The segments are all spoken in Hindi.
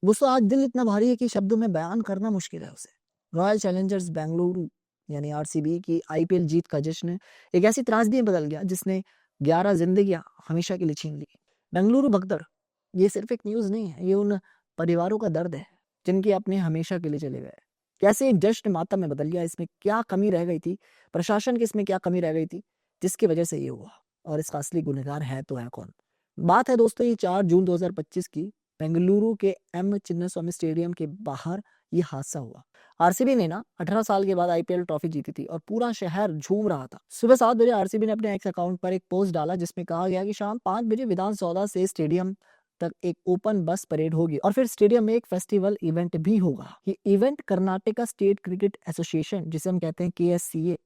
दोस्तों आज दिल इतना भारी है कि शब्दों में बयान करना मुश्किल है उसे। रॉयल चैलेंजर्स बेंगलुरु यानी आरसीबी की आईपीएल जीत का जश्न एक ऐसी त्रासदी में बदल गया जिसने 11 जिंदगियां हमेशा के लिए छीन ली। बेंगलुरु भगदड़ ये सिर्फ एक न्यूज नहीं है, ये उन परिवारों का दर्द है जिनके अपने हमेशा के लिए चले गए। कैसे एक जश्न मातम में बदल गया, इसमें क्या कमी रह गई थी, प्रशासन की इसमें क्या कमी रह गई थी जिसकी वजह से ये हुआ, और इसका असली गुनहगार है तो है कौन। बात है दोस्तों ये 4 जून 2025 की। बेंगलुरु के एम चिन्नास्वामी स्टेडियम के बाहर ये हादसा हुआ। आरसीबी ने ना 18 साल के बाद आईपीएल ट्रॉफी जीती थी और पूरा शहर झूम रहा था। सुबह 7 बजे आरसीबी ने अपने एक्स अकाउंट पर एक पोस्ट डाला जिसमें कहा गया कि शाम 5 बजे विधान सौदा से स्टेडियम तक एक ओपन बस परेड होगी और फिर स्टेडियम में एक फेस्टिवल इवेंट भी होगा। ये event Karnataka state cricket association, जिसे हम कहते हैं केएससीए,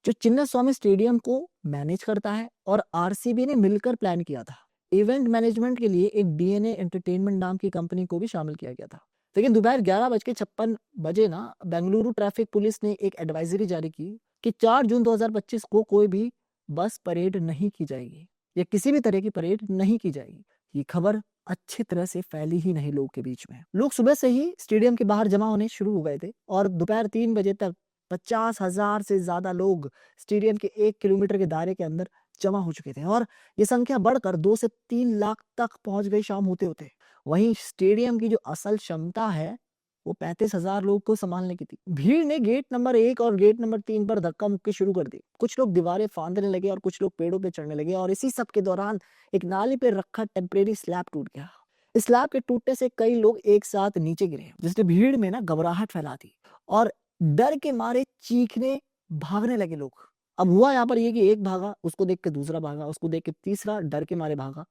जो चिन्नास्वामी स्टेडियम को मैनेज करता है, और आरसीबी ने मिलकर प्लान किया था। इवेंट मैनेजमेंट के लिए एक डीएनए एंटरटेनमेंट नाम की कंपनी को भी शामिल किया गया था। लेकिन दोपहर 11:56 ना बेंगलुरु ट्रैफिक पुलिस ने एक एडवाइजरी जारी की कि 4 जून 2025 को कोई भी बस परेड नहीं की जाएगी या किसी भी तरह की परेड नहीं की जाएगी। ये खबर अच्छी तरह से फैली ही नहीं लोगों के बीच में। लोग सुबह से ही स्टेडियम के बाहर जमा होने शुरू हो गए थे और दोपहर 3 बजे तक 50,000 से ज्यादा लोग स्टेडियम के 1 किलोमीटर के दायरे के अंदर जमा हो चुके थे और ये संख्या बढ़कर 2 से 3 लाख तक पहुंच गई शाम होते होते। वहीं स्टेडियम की जो असल क्षमता है वो 35,000 लोग को संभालने की थी। भीड़ ने गेट नंबर 1 और गेट नंबर 3 पर धक्का मुक्की शुरू कर दी। कुछ लोग दीवारें फांदने लगे और कुछ लोग पेड़ों पे चढ़ने लगे और इसी सब के दौरान एक नाली पे रखा टेम्परेरी स्लैब टूट गया। इस स्लैब के टूटने से कई लोग एक साथ नीचे गिरे जिसने भीड़ में ना घबराहट फैला दी और डर के मारे चीखने भागने लगे लोग। अब हुआ यहाँ पर ये कि एक भागा, उसको देख के दूसरा भागा, उसको देख के तीसरा डर के मारे भागा,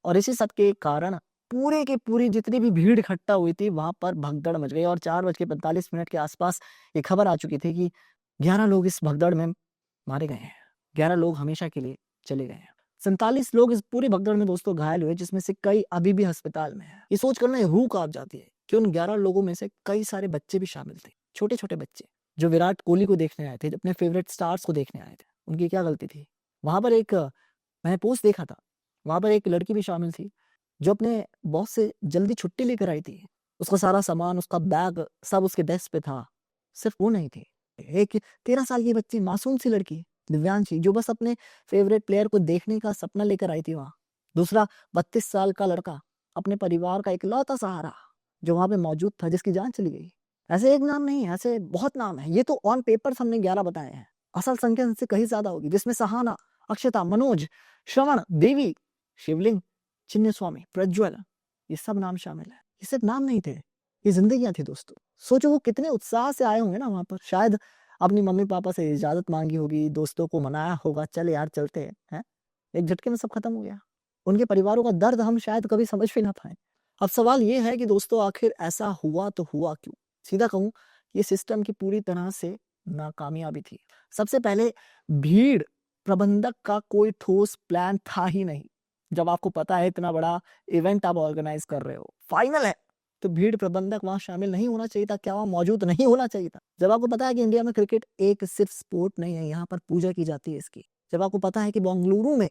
और इसी सब के कारण पूरे के पूरी जितनी भी भीड़ इकट्ठा हुई थी वहां पर भगदड़ मच गई और 4:45 के आसपास ये खबर आ चुकी थी कि 11 लोग इस भगदड़ में मारे गए हैं। 11 लोग हमेशा के लिए चले गए हैं। 47 लोग इस पूरी भगदड़ में दोस्तों घायल हुए, जिसमें से कई अभी भी अस्पताल में हैं। ये सोच कर ना रूह कांप जाती है कि उन 11 लोगों में से कई सारे बच्चे भी शामिल थे, छोटे छोटे बच्चे जो विराट कोहली को देखने आए थे, जो अपने फेवरेट स्टार्स को देखने आए थे। उनकी क्या गलती थी? वहां पर एक मैंने पोस्ट देखा था, वहां पर एक लड़की भी शामिल थी जो अपने बॉस से जल्दी छुट्टी लेकर आई थी। उसका सारा सामान, उसका बैग सब उसके डेस्क पे था। सिर्फ वो नहीं थी, एक 13 साल की बच्ची, मासूम सी लड़की दिव्यांशी, जो बस अपने फेवरेट प्लेयर को देखने का सपना लेकर आई थी वहां। दूसरा 32 साल का लड़का, अपने परिवार का इकलौता सहारा, जो वहां पे मौजूद था, जिसकी जान चली गई। ऐसे एक नाम नहीं है, ऐसे बहुत नाम है। ये तो ऑन पेपर हमने 11 बताए हैं, असल संख्या इनसे कहीं ज्यादा होगी, जिसमें सहाना, अक्षता, मनोज, श्रवण, देवी, शिवलिंग, चिन्नस्वामी, प्रज्वल, ये सब नाम शामिल है। ये सिर्फ नाम नहीं थे, ये जिंदगियां थी दोस्तों। सोचो वो कितने उत्साह से आए होंगे ना वहां पर। शायद अपनी मम्मी पापा से इजाजत मांगी होगी, दोस्तों को मनाया होगा, चल यार चलते हैं। एक झटके में सब खत्म हो गया। उनके परिवारों का दर्द हम शायद कभी समझ भी ना पाए। अब सवाल ये है कि दोस्तों आखिर ऐसा हुआ तो हुआ क्यों? सीधा कहूं, ये सिस्टम की पूरी तरह से नाकामयाबी थी। सबसे पहले भीड़ प्रबंधक का कोई ठोस प्लान था ही नहीं। जब आपको पता है इतना बड़ा इवेंट आप ऑर्गेनाइज कर रहे हो, फाइनल है, तो भीड़ प्रबंधक वहां शामिल नहीं होना चाहिए था? क्या वहां मौजूद नहीं होना चाहिए था? जब आपको पता है कि इंडिया में क्रिकेट एक सिर्फ स्पोर्ट नहीं है, यहाँ पर पूजा की जाती है इसकी। जब आपको पता है कि बेंगलुरु में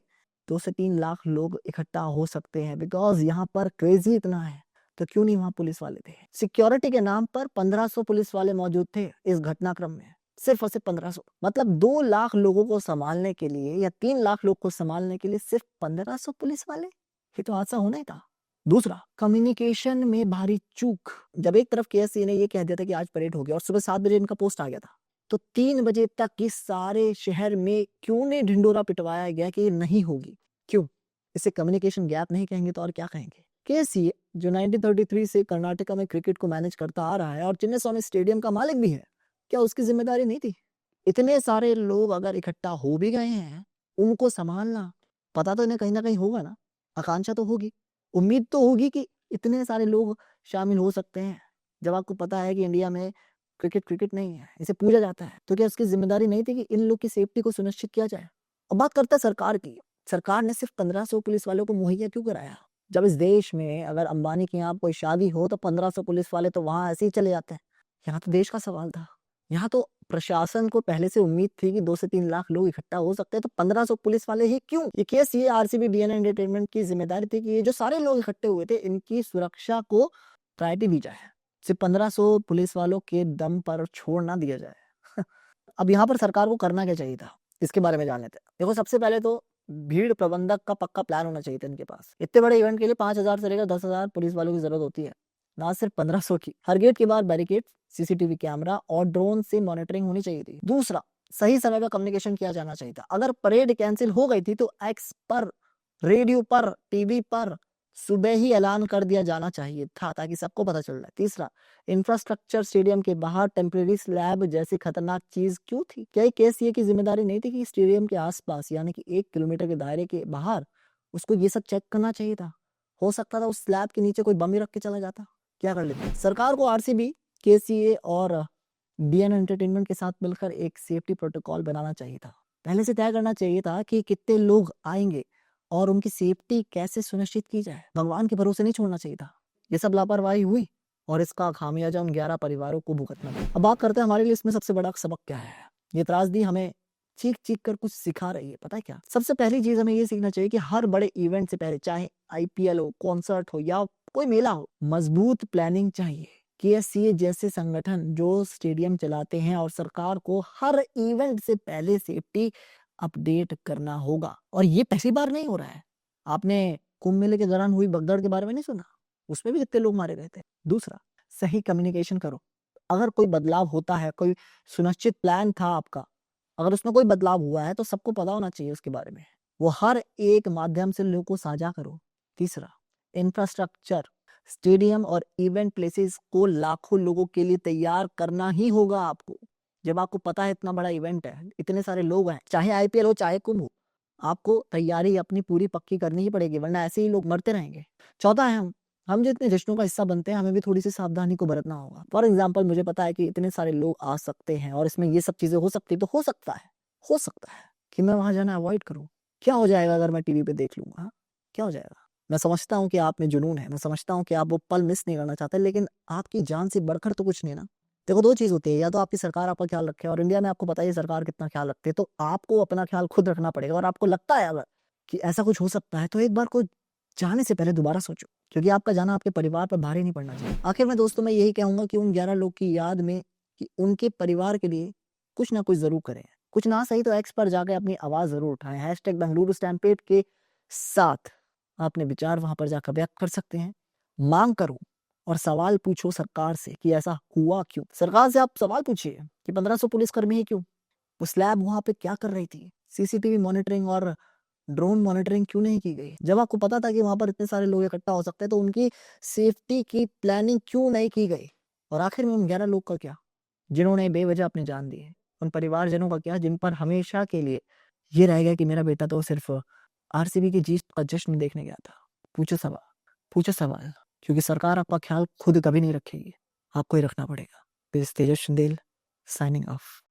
2 से 3 लाख लोग इकट्ठा हो सकते हैं बिकॉज यहाँ पर क्रेजी इतना है, तो क्यों नहीं वहां पुलिस वाले थे? सिक्योरिटी के नाम पर 1500 पुलिस वाले मौजूद थे इस घटनाक्रम में, सिर्फ और सिर्फ 1500। मतलब 2 लाख लोगों को संभालने के लिए या 3 लाख लोग को संभालने के लिए सिर्फ 1500 पुलिस वाले? ये तो हादसा होना ही था। दूसरा, कम्युनिकेशन में भारी चूक। जब एक तरफ केएससी ने ये कह दिया था कि आज परेड हो गया और सुबह 7 बजे इनका पोस्ट आ गया था, तो 3 बजे तक इस सारे शहर में क्यों नहीं ढिंडोरा पिटवाया गया कि ये नहीं होगी? क्यों? इसे कम्युनिकेशन गैप नहीं कहेंगे तो और क्या कहेंगे? केएससी जो 1933 से कर्नाटका में क्रिकेट को मैनेज करता आ रहा है और चिन्नास्वामी स्टेडियम का मालिक भी है, क्या उसकी जिम्मेदारी नहीं थी? इतने सारे लोग अगर इकट्ठा हो भी गए हैं, उनको संभालना, पता तो इन्हें कहीं ना कहीं होगा ना, आकांक्षा तो होगी, उम्मीद तो होगी कि इतने सारे लोग शामिल हो सकते हैं। जब आपको पता है कि इंडिया में क्रिकेट क्रिकेट नहीं है, इसे पूजा जाता है, तो क्या उसकी जिम्मेदारी नहीं थी कि इन लोग की सेफ्टी को सुनिश्चित किया जाए? अब बात करते हैं सरकार की। सरकार ने सिर्फ 1500 पुलिस वालों को मुहैया क्यों कराया? जब इस देश में अगर अंबानी के यहाँ कोई शादी हो तो 1500 पुलिस वाले तो वहां ऐसे ही चले जाते हैं। यहाँ तो देश का सवाल था। यहाँ तो प्रशासन को पहले से उम्मीद थी कि 2 से 3 लाख लोग इकट्ठा हो सकते हैं, तो 1500 पुलिस वाले ही क्यों? ये केस, ये आरसीबी डीएनए एंटरटेनमेंट की जिम्मेदारी थी कि ये जो सारे लोग इकट्ठे हुए थे, इनकी सुरक्षा को प्रायोरिटी दी जाए, सिर्फ 1500 पुलिस वालों के दम पर छोड़ ना दिया जाए। अब यहाँ पर सरकार को करना क्या चाहिए था, इसके बारे में जान लेते हैं। देखो, सबसे पहले तो भीड़ प्रबंधक का पक्का प्लान होना चाहिए था इनके पास। इतने बड़े इवेंट के लिए 5000 से लेकर 10,000 पुलिस वालों की जरूरत होती है, ना सिर्फ 1500 की। हर गेट के बाहर बैरिकेड, सीसीटीवी कैमरा और ड्रोन से मॉनिटरिंग होनी चाहिए थी। दूसरा, सही समय पर कम्युनिकेशन किया जाना चाहिए था। अगर परेड कैंसिल हो गई थी तो एक्स पर, रेडियो पर, टीवी पर सुबह ही ऐलान कर दिया जाना चाहिए था, ताकि सबको पता चल जाए। तीसरा, इंफ्रास्ट्रक्चर स्टेडियम के बाहर टेम्परेरी स्लैब जैसी खतरनाक चीज क्यों थी? क्या केसीए की जिम्मेदारी नहीं थी कि स्टेडियम के आसपास, यानी कि 1 किलोमीटर के दायरे के बाहर उसको ये सब चेक करना चाहिए था? हो सकता था उस स्लैब के नीचे कोई बम ही रख के चला जाता, क्या कर लेते? सरकार को आरसीबी, केसीए और डीएन एंटरटेनमेंट के साथ मिलकर एक सेफ्टी प्रोटोकॉल बनाना चाहिए था। पहले से तय करना चाहिए था कि कितने लोग आएंगे और उनकी सेफ्टी कैसे सुनिश्चित की जाए। भगवान के भरोसे नहीं छोड़ना चाहिए था। ये सब लापरवाही हुई और इसका खामियाजा उन 11 परिवारों को भुगतना पड़ा। अब बात करते हैं हमारे लिए इसमें सबसे बड़ा सबक क्या है। ये त्रासदी हमें चीख चीख कर कुछ सिखा रही है, पता है क्या? सबसे पहली चीज हमें ये सीखना चाहिए कि हर बड़े इवेंट से पहले, चाहे आईपीएल हो, कॉन्सर्ट हो या कोई मेला हो, मजबूत प्लानिंग चाहिए। केएससीए जैसे संगठन जो स्टेडियम चलाते हैं और सरकार को हर इवेंट से पहले सेफ्टी अपडेट करना होगा। और ये पहली बार नहीं हो रहा है। आपने कुंभ मेले के दौरान हुई भगदड़ के बारे में नहीं सुना? उसमें भी कितने लोग मारे गए थे। दूसरा, सही कम्युनिकेशन करो। अगर कोई बदलाव होता है, कोई सुनिश्चित प्लान था आपका, अगर उसमें कोई बदलाव हुआ है तो सबको पता होना चाहिए उसके बारे में। वो हर एक माध्यम से लोगों को साझा करो। तीसरा, इंफ्रास्ट्रक्चर, स्टेडियम और इवेंट प्लेसेस को लाखों लोगों के लिए तैयार करना ही होगा आपको। जब आपको पता है इतना बड़ा इवेंट है, इतने सारे लोग हैं, चाहे आईपीएल हो चाहे कुंभ हो, आपको तैयारी अपनी पूरी पक्की करनी ही पड़ेगी, वरना ऐसे ही लोग मरते रहेंगे। चौथा है, हम जितने जश्नों का हिस्सा बनते हैं, हमें भी थोड़ी सी सावधानी को बरतना होगा। फॉर एग्जाम्पल, मुझे पता है कि इतने सारे लोग आ सकते हैं और इसमें ये सब चीजें हो सकती है, तो हो सकता है कि मैं वहां जाना अवॉइड करूं। क्या हो जाएगा अगर मैं टीवी पे देख लूंगा? क्या हो जाएगा? मैं समझता हूँ कि आप में जुनून है, मैं समझता हूँ कि आप वो पल मिस नहीं करना चाहते, लेकिन आपकी जान से बढ़कर तो कुछ नहीं ना। देखो, दो चीज होती है, या तो आपकी सरकार आपका ख्याल रखे, और इंडिया में आपको पता है सरकार कितना ख्याल रखती है, तो आपको अपना ख्याल खुद रखना पड़ेगा। और आपको लगता है अगर कि ऐसा कुछ हो सकता है, तो एक बार को जाने से पहले दोबारा सोचो, क्योंकि आपका जाना आपके परिवार पर भारी नहीं पड़ना चाहिए। आखिर में दोस्तों, मैं यही कहूंगा कि उन 11 लोग की याद में, कि उनके परिवार के लिए कुछ ना कुछ जरूर करें। कुछ ना सही तो एक्स पर जाकर अपनी आवाज जरूर उठाएं। हैशटैग बेंगलुरु स्टैम्पेड के साथ अपने विचार वहां पर जाकर व्यक्त कर सकते हैं। मांग करो और सवाल पूछो सरकार से कि ऐसा हुआ क्यों। सरकार से आप सवाल पूछिए कि 1500 पुलिसकर्मी ही क्यों? वो स्लैब वहां पे क्या कर रही थी? सीसीटीवी मॉनिटरिंग और ड्रोन मॉनिटरिंग क्यों नहीं की गई? जब आपको पता था कि वहां पर इतने सारे लोग इकट्ठा हो सकते हैं, तो उनकी सेफ्टी की प्लानिंग क्यों नहीं की गई? और आखिर में उन 11 लोग का क्या, जिन्होंने बेवजह अपनी जान दी है? उन परिवारजनों का क्या, जिन पर हमेशा के लिए ये रह गया कि मेरा बेटा तो सिर्फ आरसीबी की जीत का जश्न देखने गया था? पूछो सवाल, क्योंकि सरकार आपका ख्याल खुद कभी नहीं रखेगी, आपको ही रखना पड़ेगा। This is Tejas Chandel, signing off.